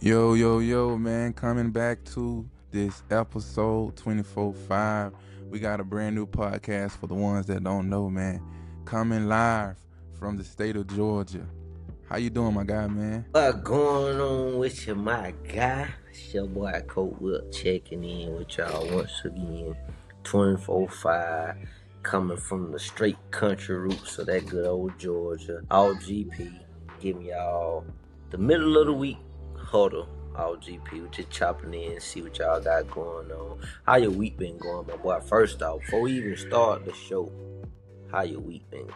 Yo, man, coming back to this episode 24-5. We got a brand new podcast for the ones that don't know, man. Coming live from the state of Georgia. How you doing, my guy, man? What going on with you, my guy? It's your boy Coach Wilk checking in with y'all once again. 24-5, coming from the straight country roots of that good old Georgia. All GP, giving y'all the middle of the week huddle. All GP, we just chopping in, see what y'all got going on. How your week been going, my boy? First off, before we even start the show, how your week been?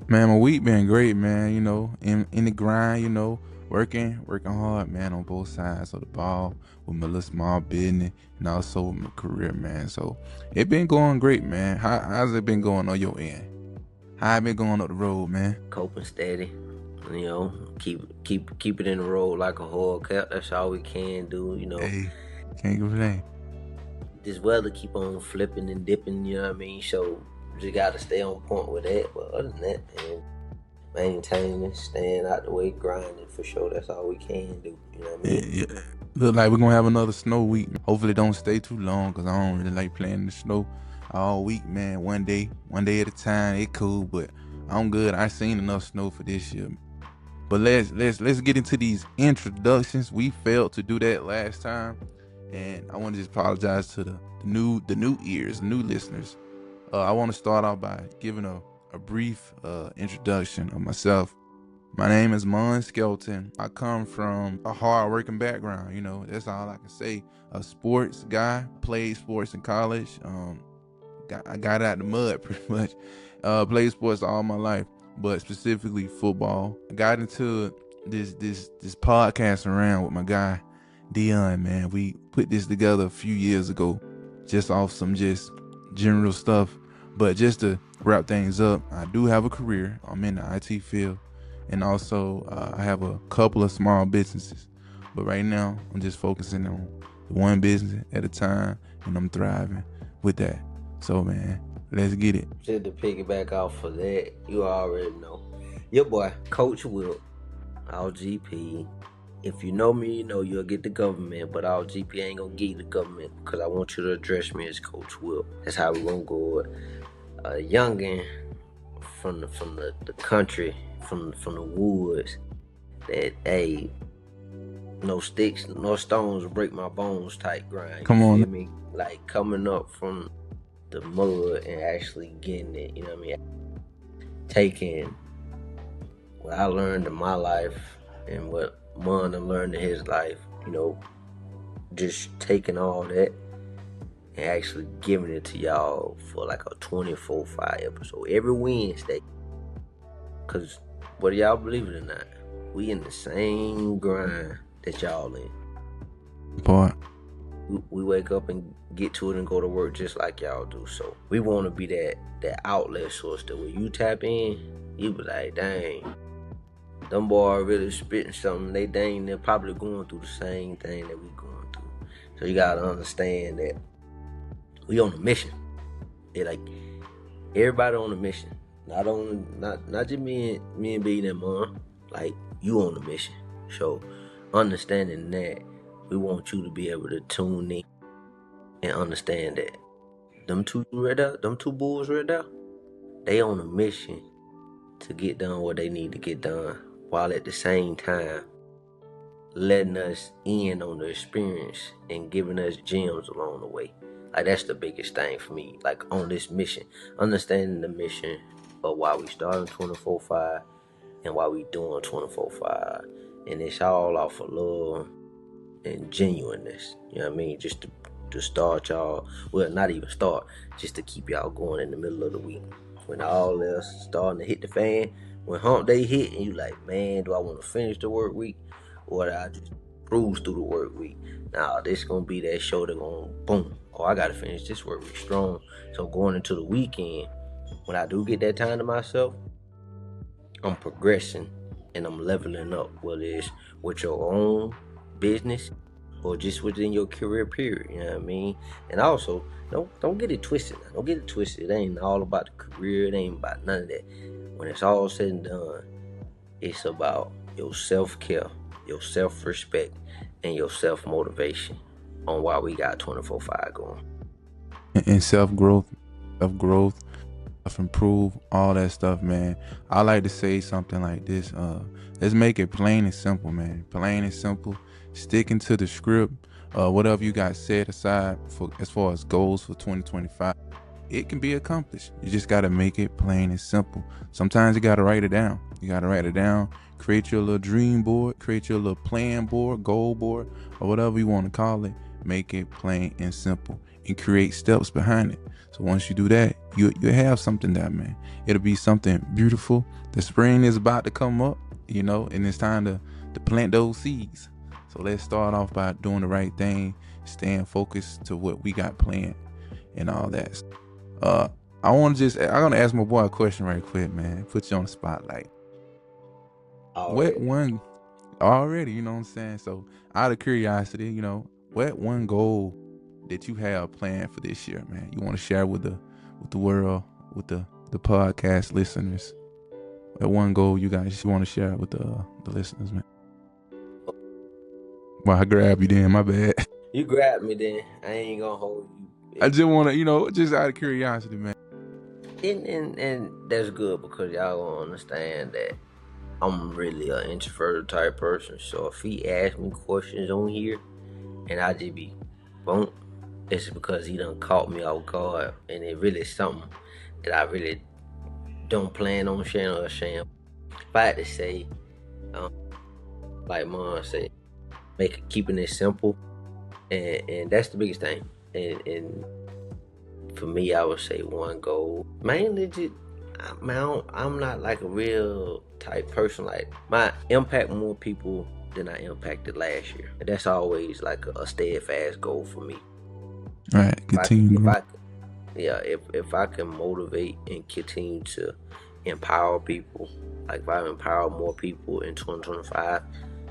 Man, my week been great, man. In the grind, working hard, man, on both sides of the ball with my little small business and also with my career, man. So it been going great, man. How's it been going on your end? How it been going up the road, man? Coping steady. Keep it in the road like a whole cap. That's all we can do. Hey, can't complain. This weather keep on flipping and dipping. You know what I mean? So you just gotta stay on point with that. But other than that, man, maintaining, staying out the way, grinding for sure. That's all we can do. You know what I mean? Yeah. Look like we're gonna have another snow week. Hopefully it don't stay too long, cause I don't really like playing in the snow all week, man. One day at a time. It cool, but I'm good. I seen enough snow for this year. But let's get into these introductions. We failed to do that last time, and I want to just apologize to the new ears, new listeners. I want to start off by giving a brief introduction of myself. My name is Mon Skelton. I come from a hard-working background. That's all I can say. A sports guy, played sports in college. I got out the mud pretty much. Played sports all my life, but specifically football. I got into this podcast around with my guy Dion. Man, we put this together a few years ago, just off some just general stuff. But just to wrap things up, I do have a career. I'm in the IT field, and also I have a couple of small businesses. But right now, I'm just focusing on the one business at a time, and I'm thriving with that. So, man, let's get it. Just to piggyback off of that, you already know. Your boy, Coach Wilk, all GP. If you know me, you know you'll get the government, but all GP ain't gonna give you the government because I want you to address me as Coach Wilk. That's how we're gonna go. A youngin from the country, from the woods, that hey, no sticks, no stones break my bones type grind. Come You on. feel me? Like coming up from the mud and actually getting it, you know what I mean? Taking what I learned in my life and what Mon learned in his life, just taking all that and actually giving it to y'all for like a 24/5 episode every Wednesday. Cause whether y'all believe it or not, we in the same grind that y'all in. Boy. We wake up and get to it and go to work just like y'all do. So we want to be that outlet source that when you tap in, you be like, dang, them boys really spitting something. They're probably going through the same thing that we going through. So you gotta understand that we on a mission. It like everybody on a mission. Not just me and Bean and Mom. Like you on a mission. So understanding that, we want you to be able to tune in and understand that them two bulls right there, they on a mission to get done what they need to get done, while at the same time letting us in on the experience and giving us gems along the way. Like that's the biggest thing for me. Like on this mission, understanding the mission of why we started 24/5 and why we doing 24/5, and it's all off of love and genuineness. You know what I mean? Just to start y'all, well, not even start, just to keep y'all going in the middle of the week when all else starting to hit the fan. When hump day hit and you like, man, do I want to finish the work week or do I just cruise through the work week? Now this gonna be that show that gonna boom. Oh, I gotta finish this work week strong. So going into the weekend, when I do get that time to myself, I'm progressing and I'm leveling up, whether it's with your own business or just within your career period, you know what I mean? And also, don't get it twisted. Don't get it twisted. It ain't all about the career. It ain't about none of that. When it's all said and done, it's about your self-care. your self-respect, and your self-motivation on why we got 24/5 going. And self-growth, self-improve, all that stuff, man. I like to say something like this. Let's make it plain and simple, man. Plain and simple. Sticking to the script. Whatever you got set aside for as far as goals for 2025, it can be accomplished. You just got to make it plain and simple. Sometimes you got to write it down. Create your little dream board, create your little plan board, goal board, or whatever you want to call it. Make it plain and simple and create steps behind it. So once you do that, you have something there, man. It'll be something beautiful. The spring is about to come up, and it's time to plant those seeds. So let's start off by doing the right thing, staying focused to what we got planned and all that. I'm gonna ask my boy a question right quick, man. Put you on the spotlight. What one already, you know what I'm saying? So out of curiosity, what one goal that you have planned for this year, man, you want to share with the world, with the podcast listeners? What one goal you want to share with the listeners, man? Well, I grabbed you then, my bad. You grabbed me then. I ain't gonna hold you. I just want to, just out of curiosity, man. And that's good, because y'all gonna understand that I'm really an introverted type person. So if he asks me questions on here and I just be boom, it's because he done caught me off guard, and it really is something that I really don't plan on sharing or sharing. If I had to say, like Mon said, keeping it simple, and that's the biggest thing. And for me, I would say one goal, mainly just, I'm not like a real type person. Like, my impact more people than I impacted last year. And that's always like a steadfast goal for me. All right, continue. If I can motivate and continue to empower people, like if I empower more people in 2025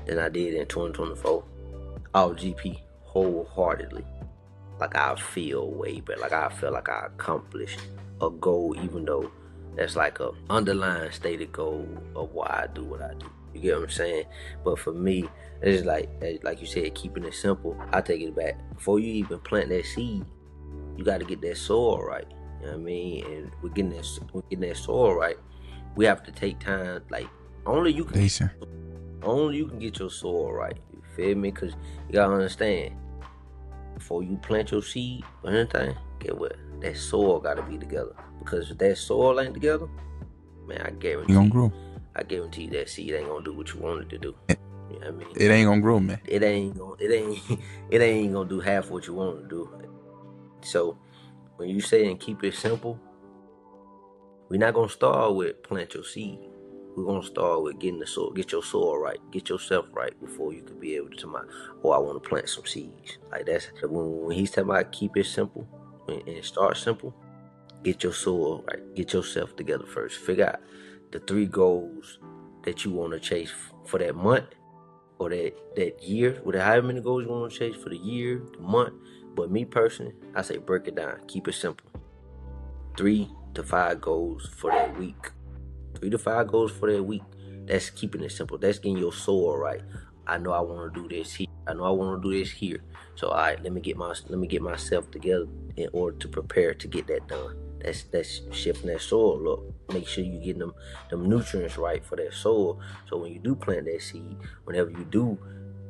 than I did in 2024, I'll GP wholeheartedly. Like, I feel way better. Like, I feel like I accomplished a goal, even though that's like a underlying stated goal of why I do what I do. You get what I'm saying? But for me, it's like you said, keeping it simple. I take it back. Before you even plant that seed, you got to get that soil right. You know what I mean? And we're getting that soil right. We have to take time. Like, only you can get your soil right. You feel me? Because you gotta understand, before you plant your seed or anything, get what? That soil gotta be together. Because if that soil ain't together, man, I guarantee you gonna grow. I guarantee that seed ain't gonna do what you want it to do. You know what I mean? It ain't gonna grow, man. It ain't gonna do half what you want it to do. So when you say and keep it simple, we're not gonna start with plant your seed. We're gonna start with get your soil right, get yourself right before you can be able to I want to plant some seeds. Like, that's when he's talking about keep it simple and start simple. Get your soil right, get yourself together first. Figure out the 3 goals that you want to chase for that month or that year, or however many goals you want to chase for the year, the month. But me personally, I say break it down, keep it simple. 3 to 5 goals for that week. 3 to 5 goals for that week. That's keeping it simple. That's getting your soul right. I know I want to do this here. I know I want to do this here. So, all right, let me get myself together in order to prepare to get that done. That's shifting that soil up. Make sure you get them nutrients right for that soil. So when you do plant that seed, whenever you do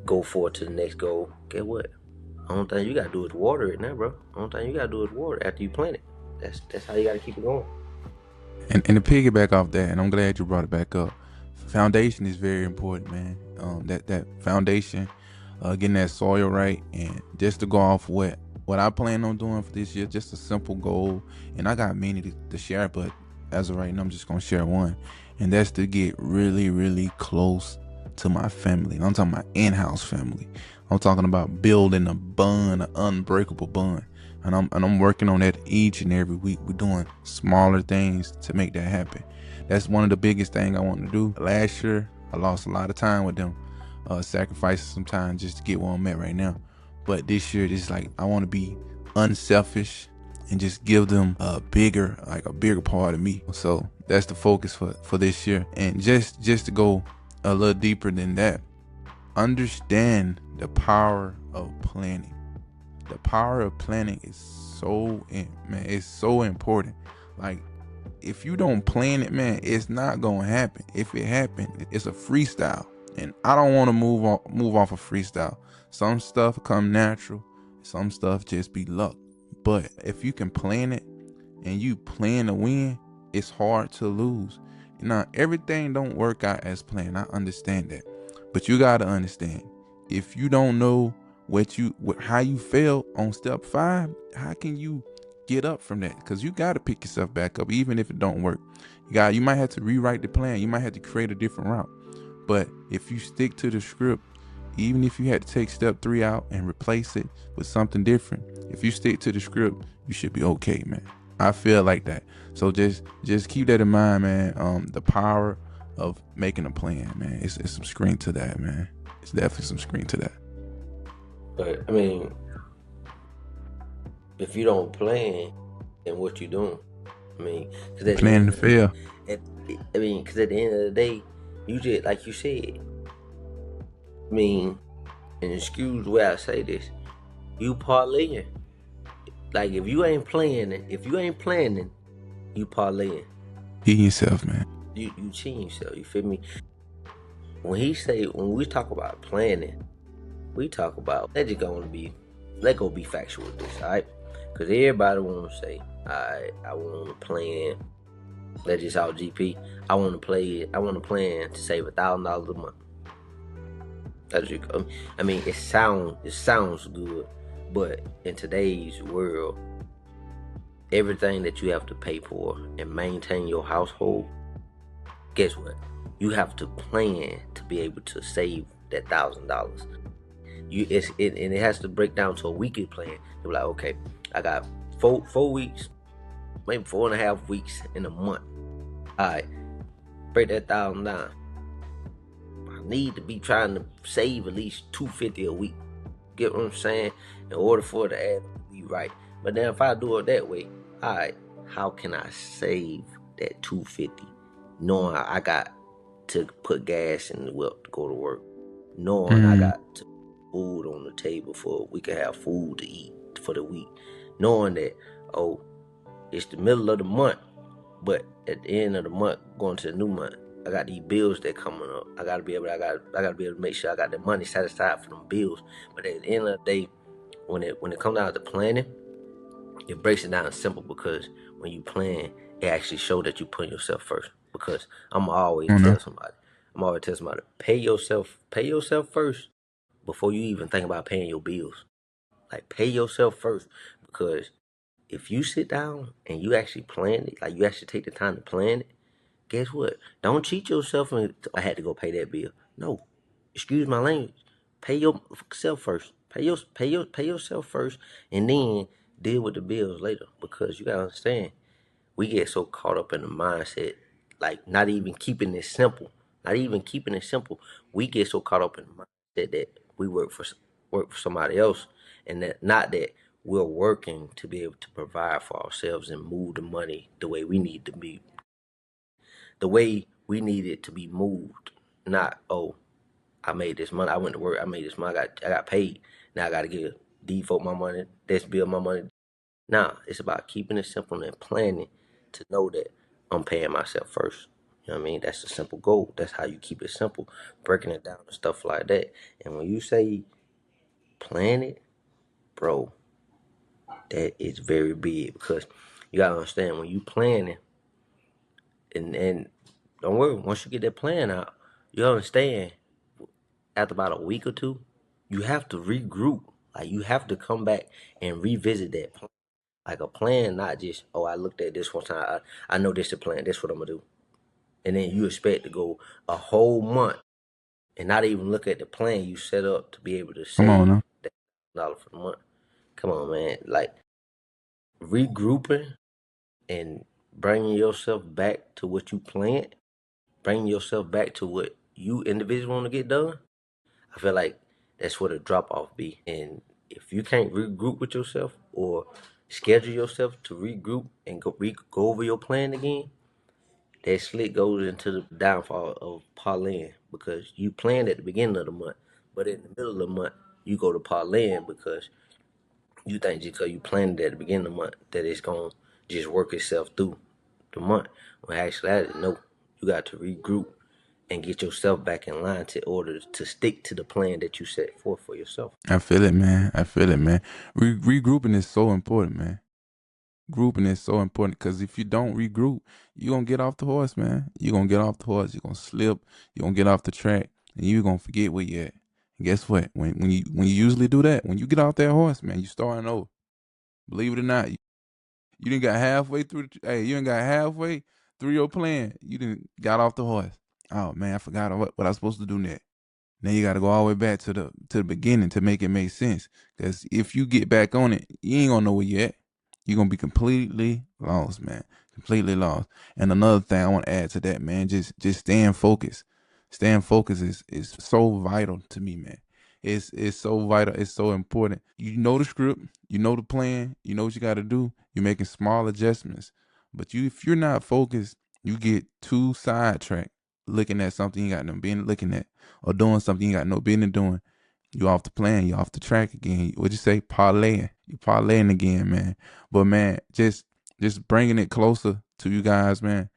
go forward to the next goal, get what? The only thing you gotta do is water it now, bro. The only thing you gotta do is water after you plant it. That's how you gotta keep it going. And to piggyback off that, and I'm glad you brought it back up, foundation is very important, man. That foundation, getting that soil right, and just to go off what I plan on doing for this year, just a simple goal. And I got many to share, but as of right now, I'm just gonna share one, and that's to get really, really close to my family. I'm talking about in-house family. I'm talking about building a bond, an unbreakable bond. And I'm working on that each and every week. We're doing smaller things to make that happen. That's one of the biggest things I want to do. Last year, I lost a lot of time with them, sacrificing some time just to get where I'm at right now. But this year, it's like I want to be unselfish and just give them a bigger part of me. So that's the focus for this year. And just to go a little deeper than that, understand the power of planning. The power of planning is it's so important. Like, if you don't plan it, man, it's not gonna happen. If it happen, it's a freestyle, and I don't want to move off of freestyle. Some stuff come natural, some stuff just be luck. But if you can plan it and you plan to win, it's hard to lose. Now, everything don't work out as planned. I understand that, but you gotta understand, if you don't know how you failed on step 5, how can you get up from that? Because you gotta pick yourself back up, even if it don't work. You might have to rewrite the plan. You might have to create a different route. But if you stick to the script, even if you had to take step 3 out and replace it with something different, if you stick to the script, you should be okay, man. I feel like that. So just keep that in mind, man. The power of making a plan, man. It's some screen to that, man. It's definitely some screen to that. But I mean, if you don't plan, then what you doing? I mean, because Planning to fail. because at the end of the day, you just, like you said, I mean, and excuse the way I say this, you parlaying. Like, if you ain't planning, you parlaying. Eating yourself, man. You cheating yourself. You feel me? When we talk about planning, we talk about, let's go be factual with this, all right? Because everybody want to say, all right, I want to plan. Let's just out GP. I want to plan to save $1,000 a month. I mean, it sounds good, but in today's world, everything that you have to pay for and maintain your household, guess what? You have to plan to be able to save that $1,000. And it has to break down to a weekly plan. You're like, okay, I got 4 weeks, maybe 4.5 weeks in a month. All right, break that $1,000 down. I need to be trying to save at least $250 a week. Get what I'm saying? In order for it to add up to be right. But then if I do it that way, all right, how can I save that $250, knowing I got to put gas in the whip to go to work, knowing I got to put food on the table for we can have food to eat for the week, knowing that, oh, it's the middle of the month, but at the end of the month, going to the new month, I got these bills that coming up. I gotta be able to make sure I got the money set aside for them bills. But at the end of the day, when it comes down to planning, it breaks it down simple, because when you plan, it actually shows that you put yourself first. Because I'm always tell somebody, pay yourself first before you even think about paying your bills. Like, pay yourself first, because if you sit down and you actually plan it, like you actually take the time to plan it, guess what? Don't cheat yourself and I had to go pay that bill. No, excuse my language. Pay yourself first. Pay yourself first, and then deal with the bills later. Because you gotta understand, we get so caught up in the mindset, like not even keeping it simple. We get so caught up in the mindset that we work for somebody else, and that not that we're working to be able to provide for ourselves and move the money the way we need it to be moved. Not, oh, I made this money, I went to work, I made this money, I got paid. Now I gotta give default my money, this bill my money. Nah, it's about keeping it simple and planning to know that I'm paying myself first. You know what I mean? That's a simple goal. That's how you keep it simple, breaking it down and stuff like that. And when you say plan it, bro, that is very big, because you gotta understand, when you planning, and don't worry, once you get that plan out, you understand, after about a week or two, you have to regroup. Like, you have to come back and revisit that plan. Like, a plan, not just, oh, I looked at this one time, I know this is the plan, that's what I'm gonna do. And then you expect to go a whole month and not even look at the plan you set up to be able to Come on save now. that $1 for the month. Come on, man. Like, regrouping and bringing yourself back to what you planned, bringing yourself back to what you individually want to get done, I feel like that's where the drop off be. And if you can't regroup with yourself or schedule yourself to regroup and go over your plan again, that slick goes into the downfall of parlaying, because you planned at the beginning of the month, But in the middle of the month, you go to parlaying because you think just because you planned it at the beginning of the month that it's going to just work itself through the month. Well, actually, no. You got to regroup and get yourself back in line in order to stick to the plan that you set forth for yourself. I feel it, man. I feel it, man. Regrouping is so important, man. Grouping is so important because if you don't regroup, you're gonna get off the horse, man. You're gonna get off the horse, you're gonna slip, you're gonna get off the track, and you're gonna forget where you at. And guess what? When you usually do that, when you get off that horse, man, you starting over. Believe it or not, you didn't got halfway through. Hey, you didn't got halfway through your plan. You didn't got off the horse. Oh man, I forgot what I was supposed to do next. Now you got to go all the way back to the beginning to make it make sense. Because if you get back on it, you ain't gonna know where you at. You're gonna be completely lost, man. Completely lost. And another thing I want to add to that, man, just staying focused. Staying focused is so vital to me, man. It's so vital. It's so important. You know the script. You know the plan. You know what you got to do. You're making small adjustments. But if you're not focused, you get too sidetracked looking at something you got no business looking at, or doing something you got no business doing. You off the plan, you off the track again. What'd you say? Parlaying. You parlaying again, man. But man, just bringing it closer to you guys, man.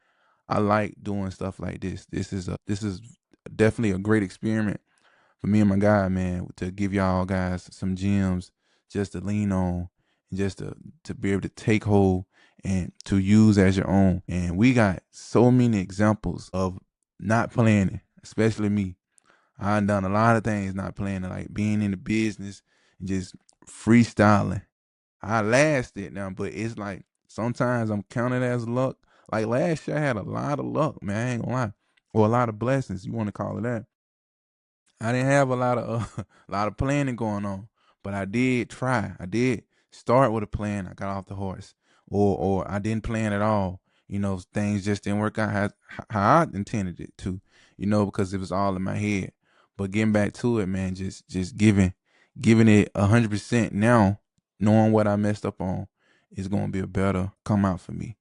I like doing stuff like this. This is definitely a great experiment for me and my guy, man, to give y'all guys some gems just to lean on and just to be able to take hold and to use as your own. And we got so many examples of not planning, especially me. I done a lot of things not planning, like being in the business and just freestyling. I lasted now, but it's like sometimes I'm counting as luck. Like last year, I had a lot of luck, man. I ain't gonna lie, or a lot of blessings. You want to call it that? I didn't have a lot of a lot of planning going on, but I did try. I did start with a plan. I got off the horse, or I didn't plan at all. Things just didn't work out how I intended it to. Because it was all in my head. But getting back to it, man, just giving it 100% now, knowing what I messed up on, is gonna be a better come out for me.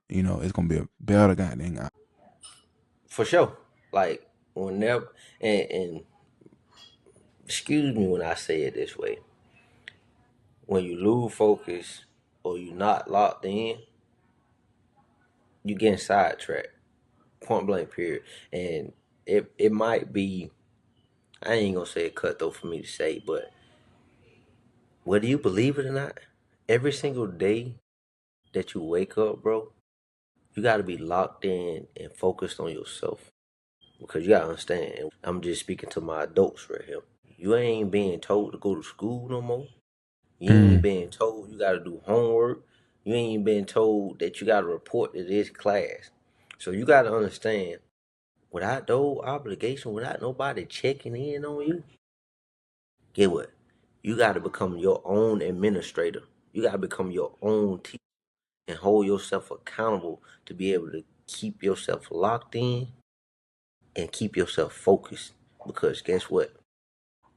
It's gonna be a better goddamn out. For sure. Like, whenever, and excuse me when I say it this way, when you lose focus or you not locked in, you getting sidetracked. Point blank, period. And it might be, I ain't gonna say a cutthroat for me to say, but whether you believe it or not, every single day that you wake up, bro, you gotta be locked in and focused on yourself. Because you gotta understand, and I'm just speaking to my adults right here. You ain't being told to go to school no more. You ain't Mm, being told you gotta do homework. You ain't been told that you gotta report to this class. So you gotta understand, without no obligation, without nobody checking in on you, get what? You gotta become your own administrator. You gotta become your own teacher and hold yourself accountable to be able to keep yourself locked in and keep yourself focused. Because guess what?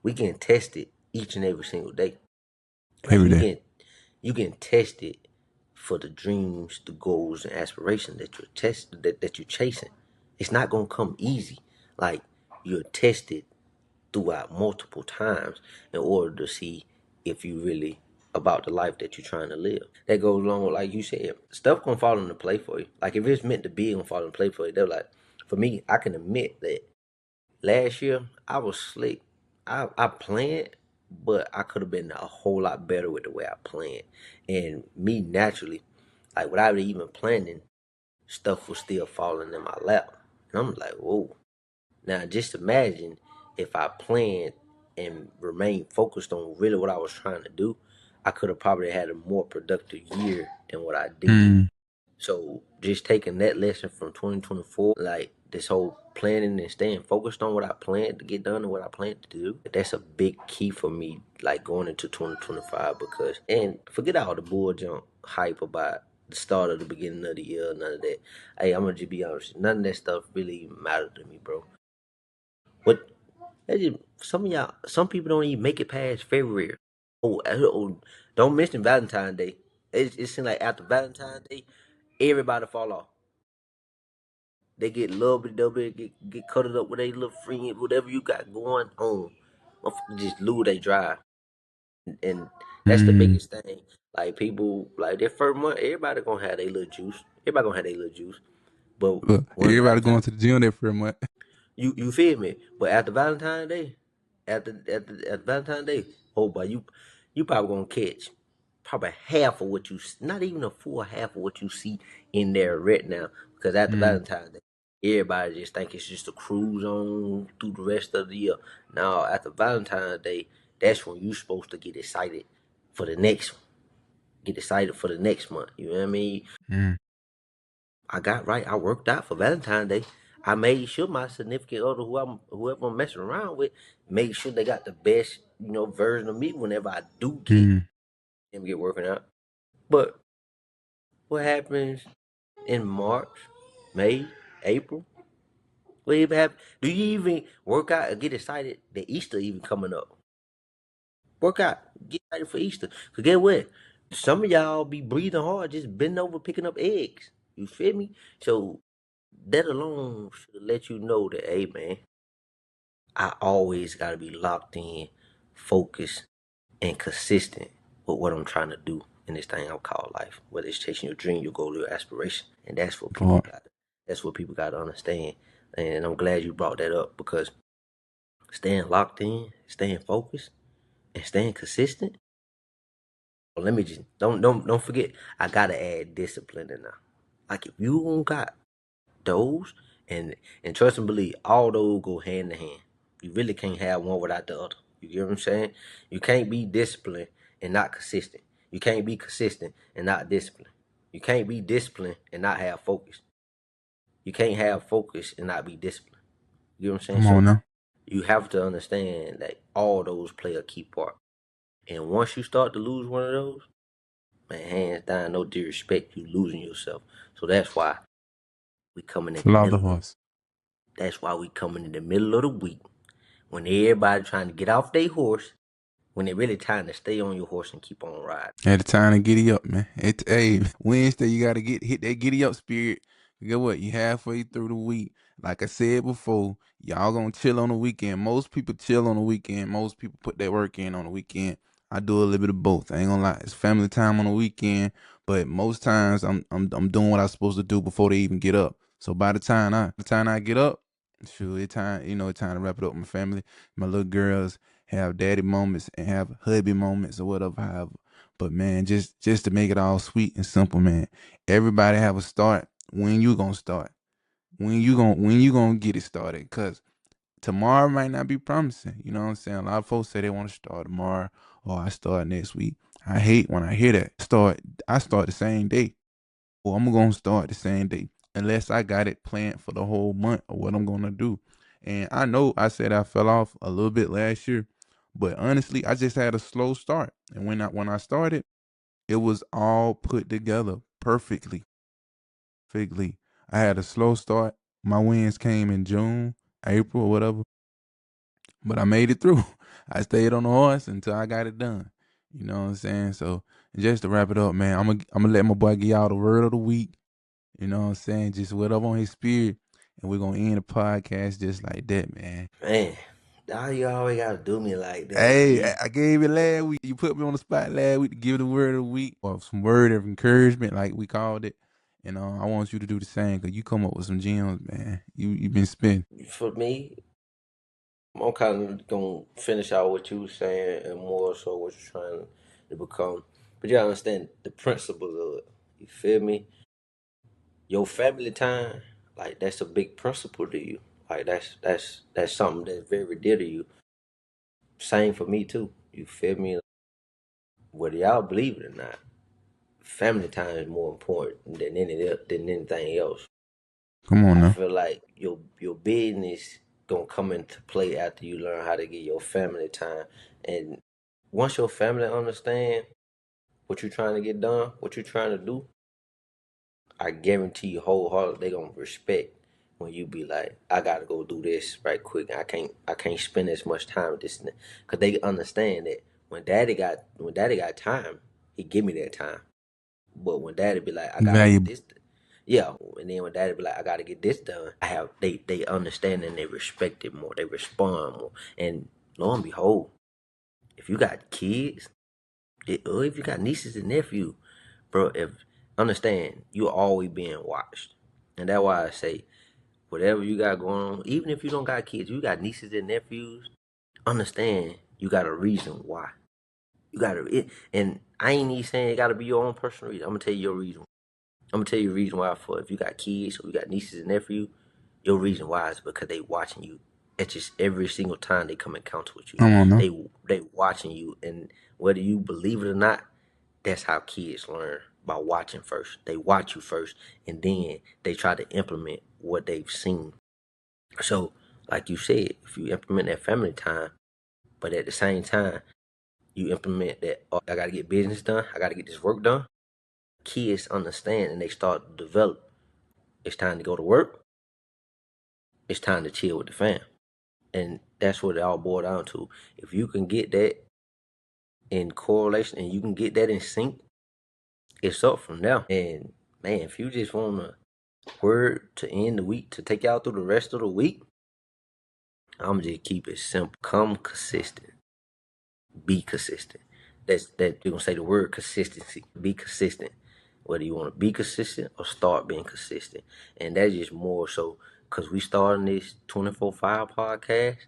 We can test it each and every single day. Like every day. you can test it for the dreams, the goals, and aspirations that you're chasing. It's not gonna come easy. Like, you're tested throughout multiple times in order to see if you really about the life that you're trying to live. That goes along with, like you said, stuff gonna fall into play for you. Like, if it's meant to be, it gonna fall into play for you. They're like, for me, I can admit that last year I was slick. I planned, but I could have been a whole lot better with the way I planned. And me naturally, like without even planning, stuff was still falling in my lap. And I'm like, whoa. Now just imagine if I planned and remained focused on really what I was trying to do, I could have probably had a more productive year than what I did. Mm, So just taking that lesson from 2024, like this whole planning and staying focused on what I planned to get done and what I planned to do, that's a big key for me, like going into 2025. Because, and forget all the bull jump hype about the start of the beginning of the year, none of that. Hey, I'm gonna just be honest, none of that stuff really mattered to me, bro. What? Some of y'all, some people don't even make it past February. Oh, don't mention Valentine's Day. It seems like after Valentine's Day, everybody fall off. They get lovey dovey, get cuddled up with their little friend, whatever you got going on. Motherfuckers just lose their drive, and that's the Mm. biggest thing. Like people, like their first month, everybody gonna have their little juice. Everybody gonna have their little juice. But Look, once everybody going Valentine, to the gym there for a month. you feel me? But after Valentine's Day, after Valentine's Day, oh boy, you probably gonna catch probably half of what you, not even a full half of what you see in there right now. Because after Mm. Valentine's Day, everybody just think it's just a cruise on through the rest of the year. Now after Valentine's Day, that's when you supposed to get excited for the next one. Get excited for the next month. You know what I mean? Mm. I got right. I worked out for Valentine's Day. I made sure my significant other, whoever I'm messing around with, made sure they got the best, version of me whenever I do get Mm. them get working out. But what happens in March, May, April? What even happen? Do you even work out or get excited that Easter even coming up? Work out, get excited for Easter. Cause get what? Some of y'all be breathing hard, just bending over picking up eggs. You feel me? So that alone should let you know that, hey man, I always gotta be locked in, focused, and consistent with what I'm trying to do in this thing I call life. Whether it's chasing your dream, your goal, your aspiration, and that's what people Boy. got. That's what people got to understand. And I'm glad you brought that up because staying locked in, staying focused, and staying consistent. Well, let me just don't forget. I gotta add discipline in there. Like if you don't got those, and trust and believe, all those go hand in hand. You really can't have one without the other. You get what I'm saying? You can't be disciplined and not consistent. You can't be consistent and not disciplined. You can't be disciplined and not have focus. You can't have focus and not be disciplined. You know what I'm saying? Come on So now. you have to understand that all those play a key part. And once you start to lose one of those, man, hands down, no disrespect, you losing yourself. So that's why we coming in the Fly the middle. horse. That's why we coming in the middle of the week when everybody trying to get off their horse, when they really trying to stay on your horse and keep on riding. At the time to giddy up, man. Hey, Wednesday you gotta hit that giddy up spirit. Get what? You halfway through the week. Like I said before, y'all gonna chill on the weekend. Most people chill on the weekend. Most people put their work in on the weekend. I do a little bit of both. I ain't gonna lie. It's family time on the weekend, but most times I'm doing what I'm supposed to do before they even get up. So by the time I get up, sure, it's time to wrap it up with my family. My little girls have daddy moments and have hubby moments or whatever, however. But man, just to make it all sweet and simple, man. Everybody have a start. When you gonna start? When you gonna get it started? Cause tomorrow might not be promising. You know what I'm saying? A lot of folks say they want to start tomorrow or I start next week. I hate when I hear that. I start the same day. Well, I'm gonna start the same day. Unless I got it planned for the whole month or what I'm gonna do. And I know I said I fell off a little bit last year, but honestly, I just had a slow start. And when I started, it was all put together perfectly. Perfectly. I had a slow start. My wins came in June, April, or whatever, but I made it through. I stayed on the horse until I got it done. You know what I'm saying? So just to wrap it up, man, I'm gonna let my boy get y'all the word of the week. You know what I'm saying? Just whatever on his spirit, and we're gonna end the podcast just like that, man. Man, now you always gotta do me like that, Hey, G. I gave it last week. You put me on the spot last week to give the word of the week or some word of encouragement, like we called it. And I want you to do the same because you come up with some gems, man. You been spinning. For me, I'm kind of gonna finish out what you were saying and more so what you're trying to become. But you understand the principles of it. You feel me? Your family time, like that's a big principle to you. Like that's something that's very dear to you. Same for me too. You feel me? Whether y'all believe it or not, family time is more important than anything else. Come on I now. feel like your business gonna come into play after you learn how to get your family time. And once your family understand what you're trying to get done, what you're trying to do, I guarantee you wholeheartedly they gonna respect when you be like, I gotta go do this right quick. I can't spend as much time with this, because they understand that when daddy got time, he give me that time. But when daddy be like, I gotta get Valuable. this, yeah, and then when daddy be like, I gotta get this done, I have they understand and they respect it more, they respond more, and lo and behold, if you got kids, or if you got nieces and nephews, bro, if understand you're always being watched. And that's why I say whatever you got going on, even if you don't got kids, you got nieces and nephews, understand you got a reason why. You gotta and I ain't even saying it gotta be your own personal reason. I'm gonna tell you your reason. I'm gonna tell you the reason why for if you got kids or you got nieces and nephews, your reason why is because they watching you. It's just every single time they come in contact with you. Come on now. They watching you, and whether you believe it or not, that's how kids learn, by watching first. They watch you first, and then they try to implement what they've seen. So, like you said, if you implement that family time, but at the same time you implement that, oh, I gotta get business done, I gotta get this work done. Kids understand and they start to develop. It's time to go to work. It's time to chill with the fam. And that's what it all boils down to. If you can get that in correlation and you can get that in sync, it's up from there. And man, if you just want a word to end the week, to take y'all through the rest of the week, I'm just keep it simple. Come consistent. Be consistent. That you're gonna say the word consistency. Be consistent. Whether you want to be consistent or start being consistent. And that's just more so because we starting this 24/5 podcast.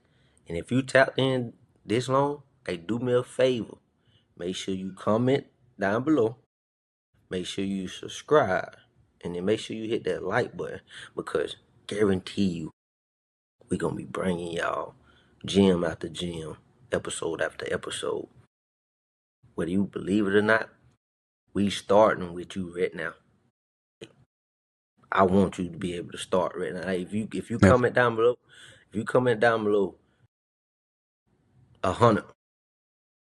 And if you tapped in this long, hey, do me a favor. Make sure you comment down below. Make sure you subscribe. And then make sure you hit that like button, because guarantee you we're going to be bringing y'all gym after gym, episode after episode. Whether you believe it or not, we starting with you right now. I want you to be able to start right now. If you Yes. comment down below, 100.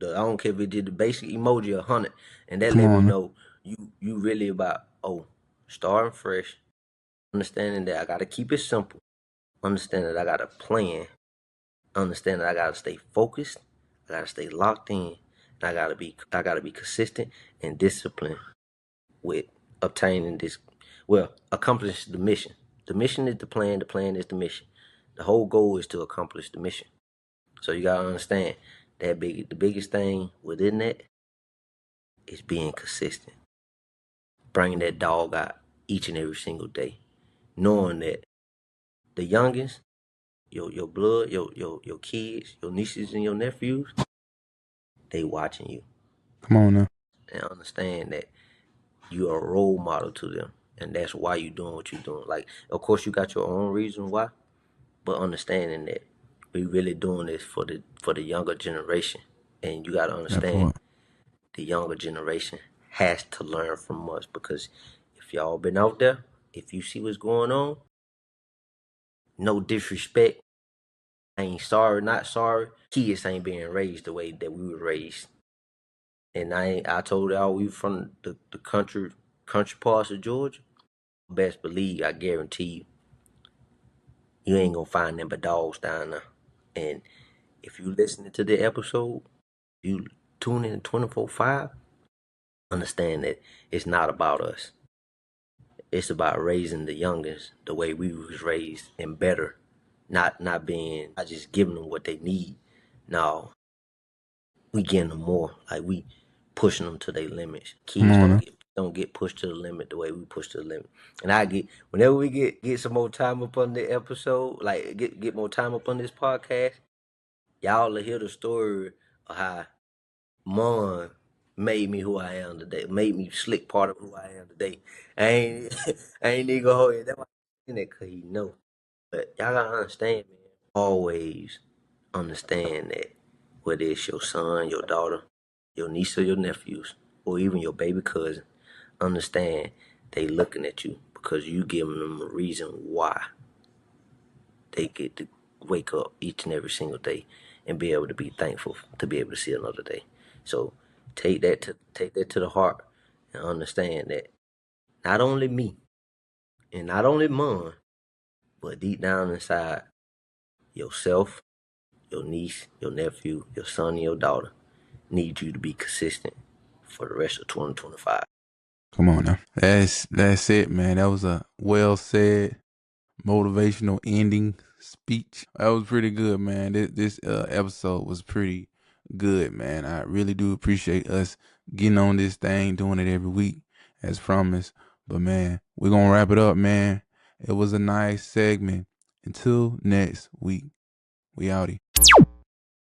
I don't care if it did the basic emoji 100, and that Come let me on now. know you really about starting fresh, understanding that I gotta keep it simple, understanding that I got a plan, understanding that I gotta stay focused, I gotta stay locked in, and I gotta be consistent and disciplined with obtaining this. Well, accomplish the mission. The mission is the plan is the mission. The whole goal is to accomplish the mission. So you gotta understand that the biggest thing within that is being consistent. Bringing that dog out each and every single day. Knowing that the youngest, your blood, your kids, your nieces and your nephews, they watching you. Come on now. And understand that you are a role model to them. And that's why you're doing what you're doing. Like, of course you got your own reason why, but understanding that we really doing this for the younger generation. And you gotta That understand part. the younger generation has to learn from us, because if y'all been out there, if you see what's going on, no disrespect, I ain't sorry, not sorry. Kids ain't being raised the way that we were raised. And I told y'all we from the country parts of Georgia. Best believe, I guarantee you ain't gonna find them but dogs down there. And if you listening to the episode, you tune in 24/5, understand that it's not about us. It's about raising the youngest the way we was raised, and better. Not being, not just giving them what they need. No, we getting them more. Like, we pushing them to their limits. Come Kids on now. don't get pushed to the limit the way we push to the limit. And I get, whenever we get some more time up on the episode, like get more time up on this podcast, y'all will hear the story of how Mon made me who I am today, made me slick part of who I am today. I ain't I ain't even gonna hold it. That's why I'm saying that, cause he know. But y'all gotta understand, man. Always understand that whether it's your son, your daughter, your niece or your nephews, or even your baby cousin, understand they looking at you because you giving them a reason why they get to wake up each and every single day and be able to be thankful to be able to see another day. So take that to the heart and understand that not only me and not only Mom, but deep down inside, yourself, your niece, your nephew, your son, and your daughter need you to be consistent for the rest of 2025. Come on now. That's it, man. That was a well said motivational ending. speech. That was pretty good, man. This episode was pretty good, man. I really do appreciate us getting on this thing, doing it every week as promised. But man, we're gonna wrap it up, man. It was a nice segment. Until next week, we outie.